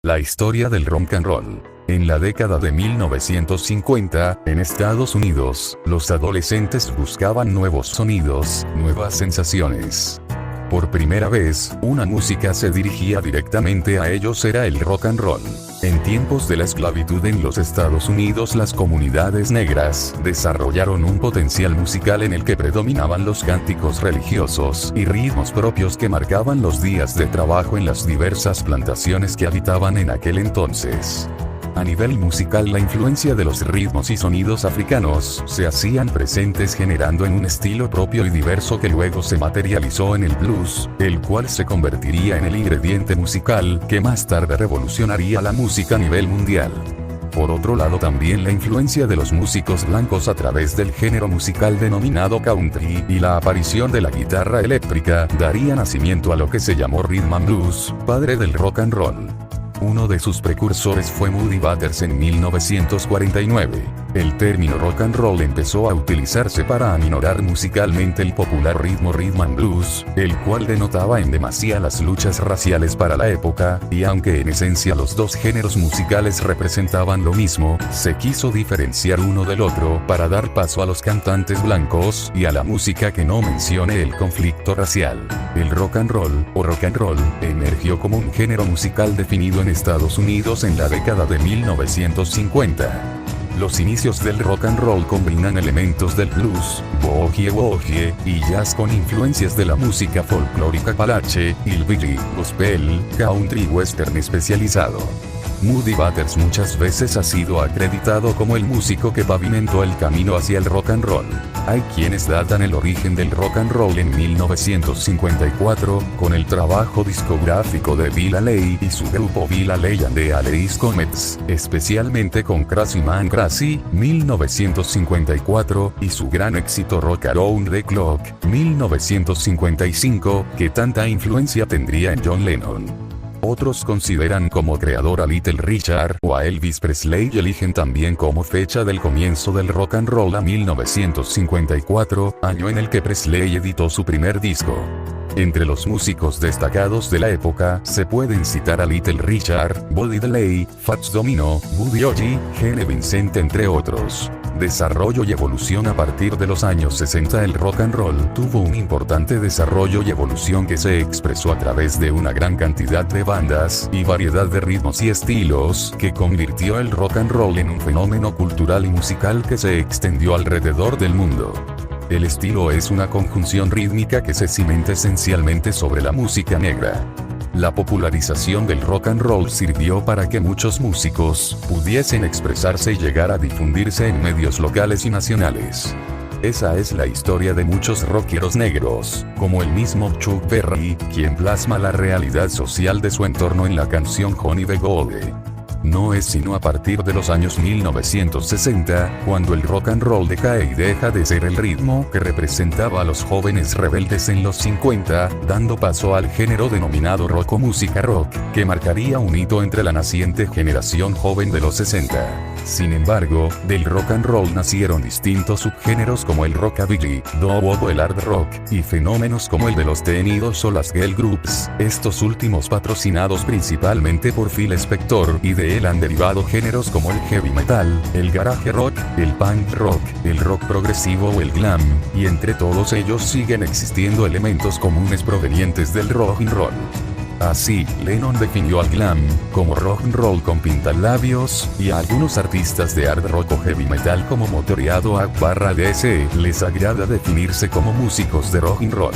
La historia del rock and roll. En la década de 1950, en Estados Unidos, los adolescentes buscaban nuevos sonidos, nuevas sensaciones. Por primera vez, una música se dirigía directamente a ellos, era el rock and roll. En tiempos de la esclavitud en los Estados Unidos, las comunidades negras desarrollaron un potencial musical en el que predominaban los cánticos religiosos y ritmos propios que marcaban los días de trabajo en las diversas plantaciones que habitaban en aquel entonces. A nivel musical, la influencia de los ritmos y sonidos africanos se hacían presentes, generando en un estilo propio y diverso que luego se materializó en el blues, el cual se convertiría en el ingrediente musical que más tarde revolucionaría la música a nivel mundial. Por otro lado, también la influencia de los músicos blancos a través del género musical denominado country y la aparición de la guitarra eléctrica daría nacimiento a lo que se llamó rhythm and blues, padre del rock and roll. Uno de sus precursores fue Muddy Waters en 1949. El término rock and roll empezó a utilizarse para aminorar musicalmente el popular ritmo rhythm and blues, el cual denotaba en demasía las luchas raciales para la época, y aunque en esencia los dos géneros musicales representaban lo mismo, se quiso diferenciar uno del otro para dar paso a los cantantes blancos y a la música que no mencione el conflicto racial. El rock and roll, o rock and roll, emergió como un género musical definido en Estados Unidos en la década de 1950. Los inicios del rock and roll combinan elementos del blues, boogie y jazz con influencias de la música folclórica apalache, hillbilly, gospel, country y western especializado. Muddy Waters muchas veces ha sido acreditado como el músico que pavimentó el camino hacia el rock and roll. Hay quienes datan el origen del rock and roll en 1954, con el trabajo discográfico de Bill Haley y su grupo Bill Haley and the Haley's Comets, especialmente con Crazy Man Crazy, 1954, y su gran éxito Rock Around the Clock, 1955, que tanta influencia tendría en John Lennon. Otros consideran como creador a Little Richard o a Elvis Presley y eligen también como fecha del comienzo del rock and roll a 1954, año en el que Presley editó su primer disco. Entre los músicos destacados de la época se pueden citar a Little Richard, Buddy Holly, Fats Domino, Buddy Holly, Gene Vincent, entre otros. Desarrollo y evolución. A partir de los años 60 el rock and roll tuvo un importante desarrollo y evolución que se expresó a través de una gran cantidad de bandas y variedad de ritmos y estilos que convirtió el rock and roll en un fenómeno cultural y musical que se extendió alrededor del mundo. El estilo es una conjunción rítmica que se cimenta esencialmente sobre la música negra. La popularización del rock and roll sirvió para que muchos músicos pudiesen expresarse y llegar a difundirse en medios locales y nacionales. Esa es la historia de muchos rockeros negros, como el mismo Chuck Berry, quien plasma la realidad social de su entorno en la canción Honey the Gold. No es sino a partir de los años 1960, cuando el rock and roll decae y deja de ser el ritmo que representaba a los jóvenes rebeldes en los 50, dando paso al género denominado rock o música rock, que marcaría un hito entre la naciente generación joven de los 60. Sin embargo, del rock and roll nacieron distintos subgéneros como el rockabilly, doo-wop o el hard rock, y fenómenos como el de los teen idols o las girl groups, estos últimos patrocinados principalmente por Phil Spector, y de él han derivado géneros como el heavy metal, el garage rock, el punk rock, el rock progresivo o el glam, y entre todos ellos siguen existiendo elementos comunes provenientes del rock and roll. Así, Lennon definió al glam como rock and roll con pintalabios, y a algunos artistas de hard rock o heavy metal como Motoreado Ac/DC les agrada definirse como músicos de rock and roll.